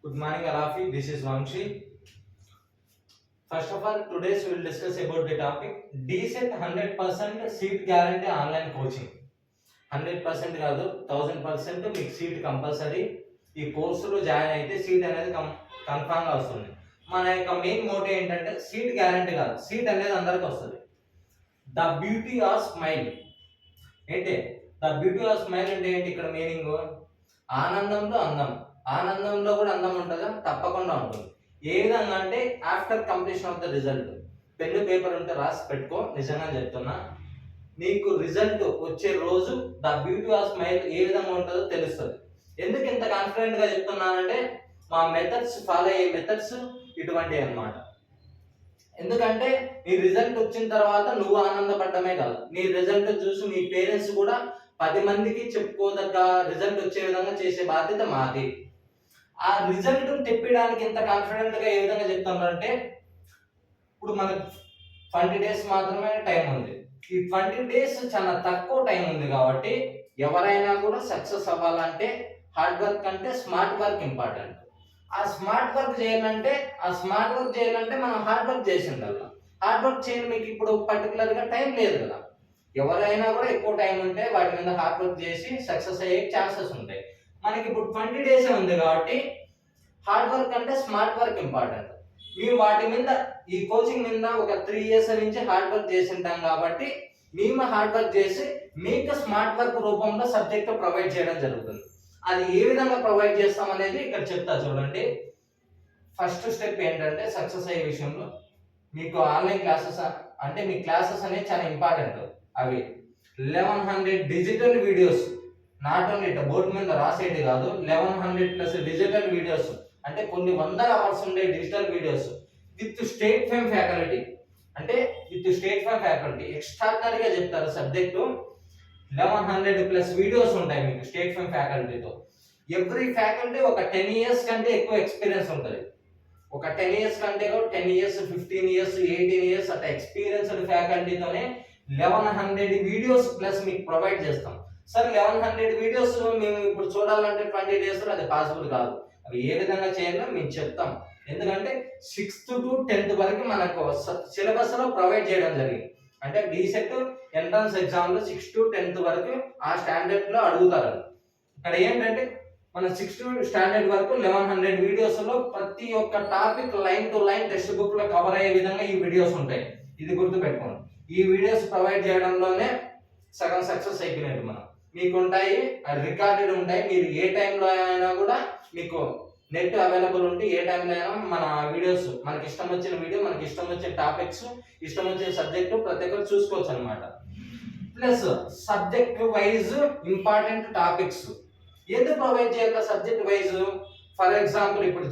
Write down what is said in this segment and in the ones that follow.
Good morning, Alafi. This is Vamshi. First of all, today we will discuss about the topic decent 100% seat guarantee online coaching. 100% కాదు 1000% మీకు seat compulsory. ఈ కోర్సులో join అయితే seat అనేది కన్ఫామ్గా వస్తుంది. మన యొక్క మెయిన్ మోటివ్ ఏంటంటే సీట్ గ్యారంటీ కాదు, సీట్ అనేది అందరికి వస్తుంది. ద బ్యూటీ ఆఫ్ స్మైల్ ఏంటి? ద బ్యూటీ ఆఫ్ స్మైల్ అంటే ఏంటి? ఇక్కడ మీనింగ్ ఆనందంలో అందం. ఆనందంలో కూడా అందం ఉంటుందా? తప్పకుండా ఉంటుంది. ఏ విధంగా అంటే after completion of the result. Pen paper ఉంటే రాసి పెట్టుకో, నిజంగా చెప్తున్నా. నీకు రిజల్ట్ వచ్చే రోజు ద బ్యూటీ ఆఫ్ స్మైల్ ఏ విధంగా ఉంటుందో తెలుస్తుంది. ఎందుకు ఇంత కాన్ఫిడెంట్ గా చెప్తున్నానంటే మా మెథడ్స్ ఫాలో అయ్యే మెథడ్స్ ఇటువంటివి అన్నమాట. ఎందుకంటే నీ రిజల్ట్ వచ్చిన తర్వాత నువ్వు ఆనందపడటమే కాదు, నీ రిజల్ట్ చూసి నీ పేరెంట్స్ కూడా 10 మందికి చెప్పుకోదగ్గ రిజల్ట్ వచ్చే విధంగా చేసే బాధ్యత మాది. ఆ రిజల్ట్ తెప్పడానికి ఇంత కాన్ఫిడెంట్ గా ఏ విధంగా చెప్తున్నారంటే, ఇప్పుడు మనకు 20 days మాత్రమే టైం ఉంది. ఈ 20 days చాలా తక్కువ టైం ఉంది కాబట్టి ఎవరైనా కూడా సక్సెస్ అవ్వాలంటే హార్డ్ వర్క్ అంటే స్మార్ట్ వర్క్ ఇంపార్టెంట్. ఆ స్మార్ట్ వర్క్ చేయాలంటే మనం హార్డ్ వర్క్ చేసి ఉండాలి. హార్డ్ వర్క్ చేయాలి. మీకు ఇప్పుడు పర్టికులర్ గా టైం లేదు కదా, ఎవరైనా కూడా ఎక్కువ టైం ఉంటే వాటి మీద హార్డ్ వర్క్ చేసి సక్సెస్ అయ్యే ఛాన్సెస్ ఉంటాయి. మనకి ఇప్పుడు 20 days ఉంది కాబట్టి హార్డ్ వర్క్ అంటే స్మార్ట్ వర్క్ ఇంపార్టెంట్. మేము వాటి మీద ఈ కోచింగ్ మీద ఒక 3 years నుంచి హార్డ్ వర్క్ చేసి ఉంటాం కాబట్టి మేము హార్డ్ వర్క్ చేసి మీకు స్మార్ట్ వర్క్ రూపంలో సబ్జెక్ట్ ప్రొవైడ్ చేయడం జరుగుతుంది. అది ఏ విధంగా ప్రొవైడ్ చేస్తాం అనేది ఇక్కడ చెప్తా చూడండి. ఫస్ట్ స్టెప్ ఏంటంటే సక్సెస్ అయ్యే విషయంలో మీకు ఆన్లైన్ క్లాసెస్ అంటే మీ క్లాసెస్ అనేవి చాలా ఇంపార్టెంట్. అవి 1100 డిజిటల్ వీడియోస్, నాట్ ఓన్లీ ఇట్లా బోర్డు మీద రాసేది కాదు, 1100+ డిజిటల్ వీడియోస్ అంటే కొన్ని వందల అవర్స్ ఉండే digital videos with state fame faculty. అంటే విత్ స్టేట్ ఫేమ్ ఫ్యాకల్టీ ఎక్స్ట్రాడినరీగా చెప్తారు సబ్జెక్టు. 1100+ వీడియోస్ ఉంటాయి మీకు స్టేట్ ఫేమ్ ఫ్యాకల్టీతో. ఎవ్రీ ఫ్యాకల్టీ ఒక 10 years కంటే ఎక్కువ ఎక్స్పీరియన్స్ ఉంటుంది. ఒక 10 years కంటే 10 years, 15 years, 18 years అట్లా ఎక్స్పీరియన్స్డ్ ఫ్యాకల్టీతోనే 1100 వీడియోస్ ప్లస్ మీకు ప్రొవైడ్ చేస్తాం. సార్ 1100 వీడియోస్ మేము ఇప్పుడు చూడాలంటే 20 days అది పాసిబుల్ కాదు. అవి ఏ విధంగా చేయాలో మేము చెప్తాం. ఎందుకంటే 6th to 10th వరకు మనకు సిలబస్ లో ప్రొవైడ్ చేయడం జరిగింది. అంటే డీసెట్ ఎంట్రన్స్ ఎగ్జామ్ లో 6th to 10th వరకు ఆ స్టాండర్డ్ లో అడుగుతారు. ఇక్కడ ఏంటంటే మన 6th స్టాండర్డ్ వరకు 1100 వీడియోస్ లో ప్రతి ఒక్క topic line to line text book లో కవర్ అయ్యే విధంగా ఈ వీడియోస్ ఉంటాయి. ఇది గుర్తు పెట్టుకోండి. ఈ వీడియోస్ ప్రొవైడ్ చేయడంలోనే సగం సక్సెస్ అయిపోయినట్టు. మనం మీకు ఉంటాయి, రికార్డెడ్ ఉంటాయి. మీరు ఏ టైంలో అయినా కూడా మీకు నెట్ అవైలబుల్ ఉంటే ఏ టైంలో అయినా మన వీడియోస్, మనకి ఇష్టం వచ్చిన వీడియో, మనకి ఇష్టం వచ్చిన టాపిక్స్, ఇష్టం వచ్చిన సబ్జెక్టు ప్రతి ఒక్కరు చూసుకోవచ్చు అనమాట. Plus subject wise important topics ఎందుకు ప్రొవైడ్ చేయాలి? సబ్జెక్ట్ వైజ్ ఫర్ ఎగ్జాంపుల్ ఇప్పుడు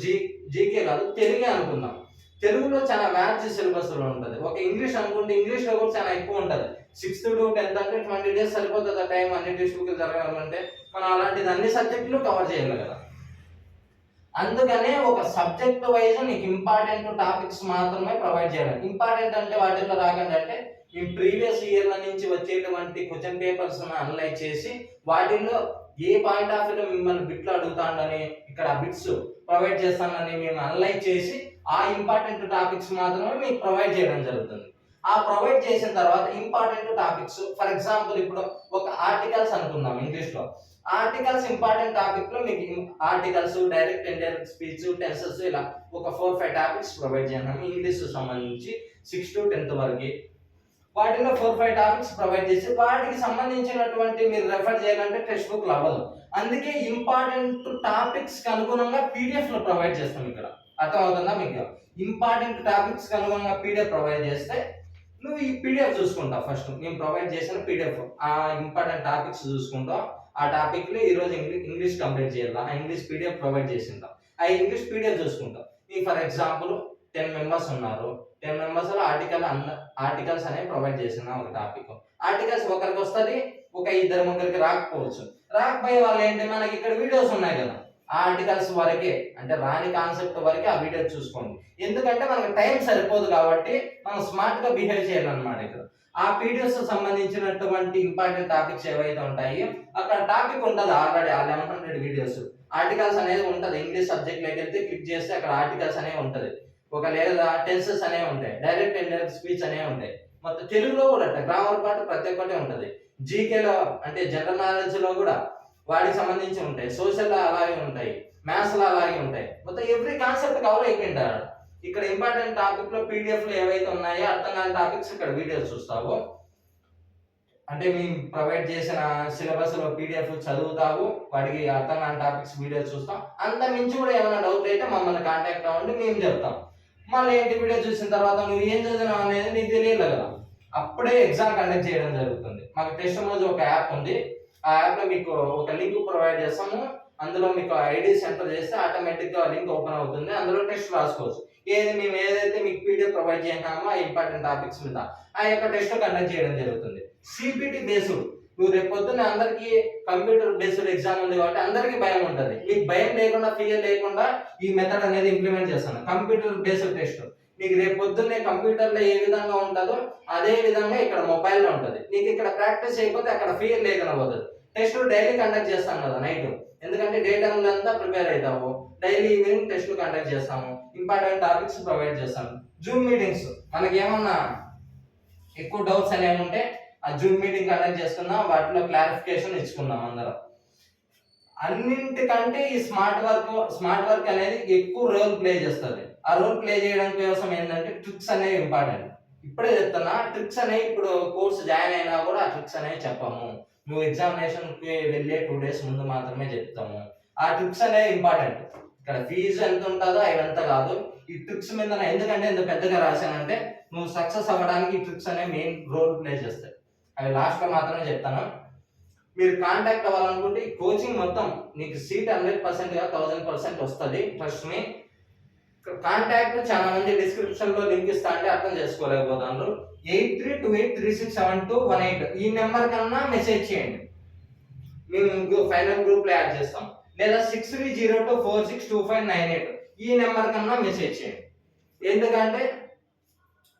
జీకే కాదు, తెలుగే అనుకుందాం. తెలుగులో చాలా మ్యాథ్స్ సిలబస్ లో ఉంటుంది. ఒక ఇంగ్లీష్ అనుకుంటే ఇంగ్లీష్ లో కూడా చాలా ఎక్కువ ఉంటుంది. 6th to 10th అంటే 20 days సరిపోతుంది ఆ టైం అన్ని టెక్స్ట్ బుక్లు జరగాలంటే. మనం అలాంటిది అన్ని సబ్జెక్టులు కవర్ చేయాలి కదా. అందుకనే ఒక సబ్జెక్ట్ వైజ్ నీకు ఇంపార్టెంట్ టాపిక్స్ మాత్రమే ప్రొవైడ్ చేయాలి. ఇంపార్టెంట్ అంటే వాటిల్లో రాకండి అంటే మేము ప్రీవియస్ ఇయర్ల నుంచి వచ్చేటువంటి క్వశ్చన్ పేపర్స్ అనలైజ్ చేసి వాటిల్లో ఏ పాయింట్ ఆఫ్ వ్యూలో మిమ్మల్ని బిట్లు అడుగుతాడని ఇక్కడ బిట్స్ ప్రొవైడ్ చేస్తానని మేము అనలైజ్ చేసి ఆ ఇంపార్టెంట్ టాపిక్స్ మాత్రమే మీకు ప్రొవైడ్ చేయడం జరుగుతుంది. ఆ ప్రొవైడ్ చేసిన తర్వాత ఇంపార్టెంట్ టాపిక్స్ ఫర్ ఎగ్జాంపుల్ ఇప్పుడు ఒక ఆర్టికల్స్ అనుకుందాం ఇంగ్లీష్ లో. ఆర్టికల్స్ ఇంపార్టెంట్ టాపిక్ లో మీకు articles, direct indirect speech, tenses ఇలా ఒక 4-5 టాపిక్స్ ప్రొవైడ్ చేద్దాం ఇంగ్లీష్ సంబంధించి 6th to 10th వరకు. వాటిలో 4-5 టాపిక్స్ ప్రొవైడ్ చేసి వాటికి సంబంధించినటువంటి మీరు రెఫర్ చేయాలంటే టెక్స్ట్ బుక్ అవ్వదు. అందుకే ఇంపార్టెంట్ టాపిక్స్ కి అనుగుణంగా పీడిఎఫ్ లో ప్రొవైడ్ చేస్తాం. ఇక్కడ అర్థమవుతుందా మీకు? ఇంపార్టెంట్ టాపిక్స్ కి అనుగుణంగా పీడిఎఫ్ ప్రొవైడ్ చేస్తే నువ్వు ఈ పీడిఎఫ్ చూసుకుంటావు. ఫస్ట్ మేము ప్రొవైడ్ చేసిన పీడిఎఫ్ ఆ ఇంపార్టెంట్ టాపిక్స్ చూసుకుంటావు. ఆ టాపిక్ లో ఈ రోజు ఇంగ్లీష్ కంప్లీట్ చేయాలి, ఆ ఇంగ్లీష్ పీడిఎఫ్ ప్రొవైడ్ చేసింటాం. ఆ ఇంగ్లీష్ పీడిఎఫ్ చూసుకుంటాం. ఈ ఫర్ ఎగ్జాంపుల్ 10 members ఉన్నారు, 10 members లో ఆర్టికల్స్ అనేవి ప్రొవైడ్ చేసిన ఒక టాపిక్. ఆర్టికల్స్ ఒకరికి వస్తుంది, ఒక 2-3 రాకపోవచ్చు. రాకపోయే వాళ్ళు ఏంటి, మనకి ఇక్కడ వీడియోస్ ఉన్నాయి కదా, ఆ ఆర్టికల్స్ వరకే అంటే రాని కాన్సెప్ట్ వరకే ఆ వీడియో చూసుకోండి. ఎందుకంటే మనకు టైం సరిపోదు కాబట్టి మనం స్మార్ట్ గా బిహేవ్ చేయాలన్నమాట. ఇక్కడ ఆ పీడిఎఫ్స్ సంబంధించినటువంటి ఇంపార్టెంట్ టాపిక్స్ ఏవైతే ఉంటాయో అక్కడ టాపిక్ ఉంటుంది ఆల్రెడీ ఆ 1100 వీడియోస్. ఆర్టికల్స్ అనేది ఉంటుంది. ఇంగ్లీష్ సబ్జెక్ట్లోకి వెళ్తే క్లిక్ చేస్తే అక్కడ ఆర్టికల్స్ అనేవి ఉంటుంది. ఒక లేదా టెన్సెస్ అనేవి ఉంటాయి, డైరెక్ట్ ఇండైరెక్ట్ స్పీచ్ అనేవి ఉంటాయి. మొత్తం తెలుగులో కూడా గ్రామర్ పార్ట్ ప్రతి ఒక్కటి ఉంటుంది. జీకేలో అంటే జనరల్ నాలెడ్జ్ లో కూడా వాటికి సంబంధించి ఉంటాయి. సోషల్ లో అలాగే ఉంటాయి, మ్యాథ్స్ లో అలాగే ఉంటాయి. మొత్తం ఎవ్రీ కాన్సెప్ట్ కవర్ అయిపోయింటారు. ఇక్కడ ఇంపార్టెంట్ టాపిక్ లో పీడిఎఫ్ లో ఏవైతే ఉన్నాయో అర్థం కాని టాపిక్స్ ఇక్కడ వీడియోస్ చూస్తావు. అంటే మేము ప్రొవైడ్ చేసిన సిలబస్ లో పీడిఎఫ్ చదువుతావు, వాటికి అర్థం కాని టాపిక్స్ వీడియోస్ చూస్తాం. అంత మించి కూడా ఏమైనా డౌట్ అయితే మమ్మల్ని కాంటాక్ట్ అవ్వండి, మేము చెప్తాం. మళ్ళీ ఏంటి వీడియో చూసిన తర్వాత నువ్వు ఏం చదివినావు అనేది నీకు తెలియదు కదా, అప్పుడే ఎగ్జామ్ కండక్ట్ చేయడం జరుగుతుంది. మాకు టెస్ట్ మోజ్ ఒక యాప్ ఉంది. ఆ యాప్ లో మీకు ఒక లింక్ ప్రొవైడ్ చేస్తాము. అందులో మీకు ఐడి సెంటర్ చేస్తే ఆటోమేటిక్ గా లింక్ ఓపెన్ అవుతుంది. అందులో టెస్ట్ రాసుకోవచ్చు. మేము ఏదైతే మీకు పీడిఎఫ్ ప్రొవైడ్ చేసినామో ఆ ఇంపార్టెంట్ టాపిక్స్ మీద ఆ యొక్క టెస్ట్ కండక్ట్ చేయడం జరుగుతుంది. సిపిటి బేస్డ్ నువ్వు రేపు పొద్దున్న అందరికి కంప్యూటర్ బేస్డ్ ఎగ్జామ్ ఉంది కాబట్టి అందరికి భయం ఉంటుంది. మీకు భయం లేకుండా, ఫియర్ లేకుండా ఈ మెథడ్ అనేది ఇంప్లిమెంట్ చేస్తాను. కంప్యూటర్ బేస్డ్ టెస్ట్ నీకు రేపు పొద్దున్నే కంప్యూటర్లో ఏ విధంగా ఉంటుందో అదే విధంగా ఇక్కడ మొబైల్లో ఉంటుంది. నీకు ఇక్కడ ప్రాక్టీస్ అయిపోతే అక్కడ ఫియర్ లేకుండా పోతుంది. టెస్ట్ డైలీ కండక్ట్ చేస్తాం కదా నైట్, ఎందుకంటే డే టైంలో అంతా ప్రిపేర్ అవుతావు. డైలీ ఈవినింగ్ టెస్ట్లు కండక్ట్ చేస్తాము, ఇంపార్టెంట్ టాపిక్స్ ప్రొవైడ్ చేస్తాము. జూమ్ మీటింగ్స్ మనకి ఏమన్నా ఎక్కువ డౌట్స్ అనేవి ఉంటే ఆ జూమ్ మీటింగ్ కండక్ట్ చేసుకుందాం, వాటిలో క్లారిఫికేషన్ ఇచ్చుకుందాం అందరం. అన్నింటికంటే ఈ స్మార్ట్ వర్క్ అనేది ఎక్కువ రోల్ ప్లే చేస్తుంది. ఆ రోల్ ప్లే చేయడం కోసం ఏంటంటే ట్రిక్స్ అనేవి ఇంపార్టెంట్. ఇప్పుడే చెప్తున్నా, ట్రిక్స్ అనేవి ఇప్పుడు కోర్స్ జాయిన్ అయినా కూడా ఆ ట్రిక్స్ అనేవి చెప్పాము. నువ్వు ఎగ్జామినేషన్ కి వెళ్ళే 2 days ముందు మాత్రమే చెప్తాము. ఆ ట్రిక్స్ అనేవి ఇంపార్టెంట్. ఇక్కడ ఫీజు ఎంత ఉంటుందో అవంతా కాదు, ఈ ట్రిక్స్ మీద ఎందుకంటే ఎంత పెద్దగా రాశానంటే నువ్వు సక్సెస్ అవ్వడానికి ఈ ట్రిక్స్ అనేవి మెయిన్ రోల్ ప్లే చేస్తాయి. అవి లాస్ట్ లో మాత్రమే చెప్తాను. మీరు కాంటాక్ట్ అవ్వాలనుకుంటే ఈ కోచింగ్ మొత్తం నీకు సీట్ 100% గా 1000% వస్తుంది. Trust me. కాంటాక్ట్ చాలా మంది డిస్క్రిప్షన్ లో లింక్ ఇస్తా అంటే అర్థం చేసుకోలేకపోతున్నారు. 8328367218 ఈ నెంబర్ కన్నా మెసేజ్ చేయండి, మేము ఫైనల్ గ్రూప్ లో యాడ్ చేస్తాం. లేదా 6302462598 ఈ నెంబర్ కన్నా మెసేజ్ చేయండి. ఎందుకంటే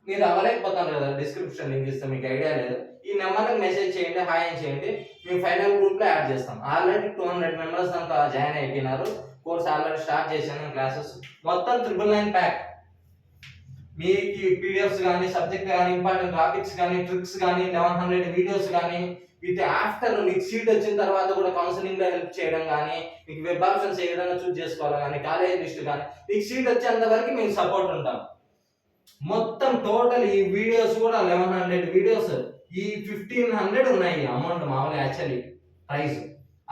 మీరు అవ్వలేకపోతాను కదా, డిస్క్రిప్షన్ లింక్ ఇస్తే మీకు ఐడియా లేదు. ఈ నెంబర్కి మెసేజ్ చేయండి, హాయ్ అని చేయండి, మేము ఫైనల్ గ్రూప్ లో యాడ్ చేస్తాం. ఆల్రెడీ 200 మెంబర్స్ అంతా జాయిన్ అయిపోయినారు. కోర్స్ ఆల్రెడీ స్టార్ట్ చేశాను. క్లాసెస్ మొత్తం 999 ప్యాక్. మీకు పీడిఎఫ్స్ కానీ, సబ్జెక్ట్ కానీ, ఇంపార్టెంట్ టాపిక్స్ కానీ, ట్రిక్స్ కానీ, 1100 వీడియోస్ కానీ, విత్ ఆఫ్టర్ మీకు సీట్ వచ్చిన తర్వాత కూడా కౌన్సిలింగ్ లో హెల్ప్ చేయడం కానీ, మీకు వెబ్ ఆప్షన్స్ ఏ విధంగా చూస్ చేసుకోవాలి కానీ, కాలేజ్ లిస్ట్ కానీ, మీకు సీట్ వచ్చేంత వరకు మేము సపోర్ట్ ఉంటాం. మొత్తం టోటల్ ఈ వీడియోస్ కూడా 1100 వీడియోస్. ఈ 1500 ఉన్నాయి అమౌంట్ మామూలుగా యాక్చువల్లీ ప్రైస్.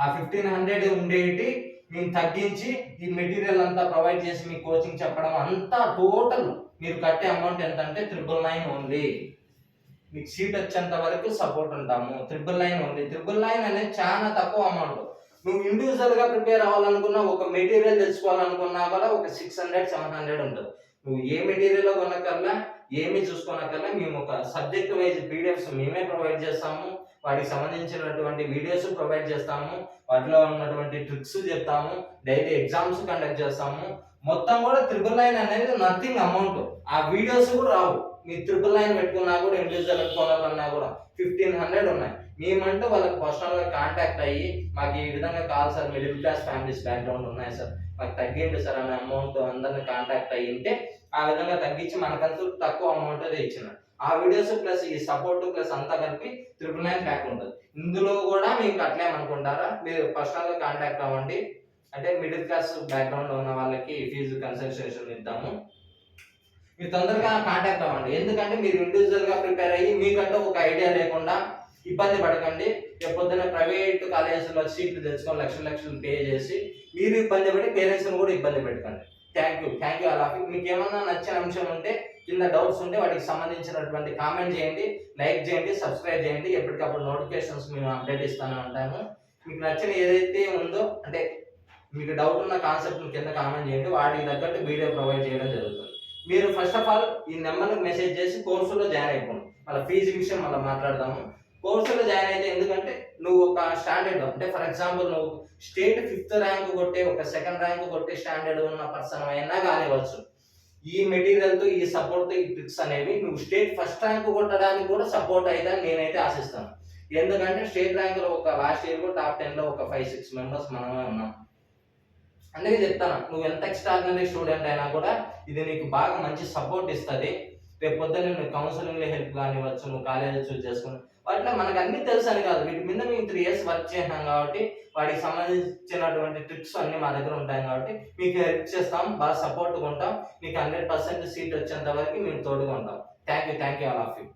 ఆ 1500 ఉండేటి మేము తగ్గించి ఈ మెటీరియల్ అంతా ప్రొవైడ్ చేసి మీ కోచింగ్ చెప్పడం అంతా టోటల్ మీరు కట్టే అమౌంట్ ఎంత అంటే 999 ఓన్లీ. మీకు సీట్ వచ్చేంత వరకు సపోర్ట్ ఉంటాము. 999 ఓన్లీ. 999 అనేది చాలా తక్కువ అమౌంట్. నువ్వు ఇండివిజువల్ గా ప్రిపేర్ అవ్వాలనుకున్నా, ఒక మెటీరియల్ తెచ్చుకోవాలనుకున్నా కూడా ఒక 600-700 ఉంటుంది. నువ్వు ఏ మెటీరియల్ కొనక్కర్లా, ఏమి చూసుకోనక్కర్లా, మేము ఒక సబ్జెక్ట్ వైజ్ పీడిఎఫ్స్ మేమే ప్రొవైడ్ చేస్తాము. వాటికి సంబంధించినటువంటి వీడియోస్ ప్రొవైడ్ చేస్తాము, వాటిలో ఉన్నటువంటి ట్రిక్స్ చెప్తాము, డైలీ ఎగ్జామ్స్ కండక్ట్ చేస్తాము. మొత్తం కూడా 999 అనేది నథింగ్ అమౌంట్. ఆ వీడియోస్ కూడా రావు. మీ 999 పెట్టుకున్నా కూడా ఇండివిజువల్ పెట్టుకోవాలన్నా కూడా 1500 ఉన్నాయి. మేమంటూ వాళ్ళకి పర్సనల్ గా కాంటాక్ట్ అయ్యి మాకు ఈ విధంగా call sir, middle class families background ఉన్నాయి సార్, మాకు తగ్గింది సార్ అనే అమౌంట్ అందరిని కాంటాక్ట్ అయ్యి ఉంటే ఆ విధంగా తగ్గించి మనకంటూ తక్కువ అమౌంట్ ఇచ్చిన ఆ వీడియోస్ ప్లస్ ఈ సపోర్ట్ ప్లస్ అంతా కలిపి 999 ప్యాక్ ఉంటుంది. ఇందులో కూడా మీకు కట్టలేమనుకుంటారా, మీరు పర్సనల్ గా కాంటాక్ట్ అవ్వండి. అంటే మిడిల్ క్లాస్ బ్యాక్గ్రౌండ్ ఉన్న వాళ్ళకి ఫీజు కన్సల్టేషన్ ఇద్దాము. మీరు తొందరగా కాంటాక్ట్ అవ్వండి. ఎందుకంటే మీరు ఇండివిజువల్ గా ప్రిపేర్ అయ్యి మీకంటూ ఒక ఐడియా లేకుండా ఇబ్బంది పడకండి. పొద్దున్న ప్రైవేట్ కాలేజెస్లో సీట్లు తెచ్చుకొని లక్షలు పే చేసి మీరు ఇబ్బంది పడి పేరెంట్స్ని కూడా ఇబ్బంది పెట్టకండి. థ్యాంక్ యూ అలా. మీకు ఏమన్నా నచ్చిన అంశం ఉంటే, కింద డౌట్స్ ఉంటే వాటికి సంబంధించినటువంటి కామెంట్ చేయండి, లైక్ చేయండి, సబ్స్క్రైబ్ చేయండి. ఎప్పటికప్పుడు నోటిఫికేషన్స్ మేము అప్డేట్ ఇస్తూనే ఉంటాము. మీకు నచ్చిన ఏదైతే ఉందో, అంటే మీకు డౌట్ ఉన్న కాన్సెప్ట్ కింద కామెంట్ చేయండి, వాటికి తగ్గట్టు వీడియో ప్రొవైడ్ చేయడం జరుగుతుంది. మీరు ఫస్ట్ ఆఫ్ ఆల్ ఈ నెంబర్కి మెసేజ్ చేసి కోర్సులో జాయిన్ అయిపోండి. మళ్ళీ ఫీజు విషయం మళ్ళీ మాట్లాడదాము. కోర్సులో జాయిన్ అయితే ఎందుకంటే నువ్వు ఒక స్టాండర్డ్, అంటే ఫర్ ఎగ్జాంపుల్ నువ్వు స్టేట్ 5th ర్యాంక్ కొట్టే, ఒక 2nd ర్యాంక్ కొట్టే స్టాండర్డ్ ఉన్న పర్సన్ అయినా కానివ్వచ్చు. ఈ మెటీరియల్తో ఈ సపోర్ట్తో ఈ ట్రిక్స్ అనేవి నువ్వు స్టేట్ ఫస్ట్ ర్యాంక్ కొట్టడానికి కూడా సపోర్ట్ అవుతాయని నేనైతే ఆశిస్తాను. ఎందుకంటే స్టేట్ ర్యాంక్లో ఒక లాస్ట్ ఇయర్ కూడా టాప్ 10లో ఒక 5-6 మెంబర్స్ మనమే ఉన్నాం. అందుకే చెప్తాను, నువ్వు ఎంత ఎక్స్ట్రాడినరీ స్టూడెంట్ అయినా కూడా ఇది నీకు బాగా మంచి సపోర్ట్ ఇస్తుంది. రేపు పొద్దున్న నువ్వు కౌన్సిలింగ్లో హెల్ప్ కానివ్వచ్చు, నువ్వు కాలేజ్ చూస్ చేసుకుని వాటిలో మనకు అన్ని తెలుసు అని కాదు, వీటి మీద మేము 3 years వర్క్ చేసినాం కాబట్టి వాటికి సంబంధించినటువంటి ట్రిక్స్ అన్ని మా దగ్గర ఉంటాయి కాబట్టి మీకు హెల్ప్ చేస్తాం, బాగా సపోర్ట్గా ఉంటాం. మీకు 100% సీట్ వచ్చేంత వరకు మేము తోడుగా ఉంటాం. Thank you all of you.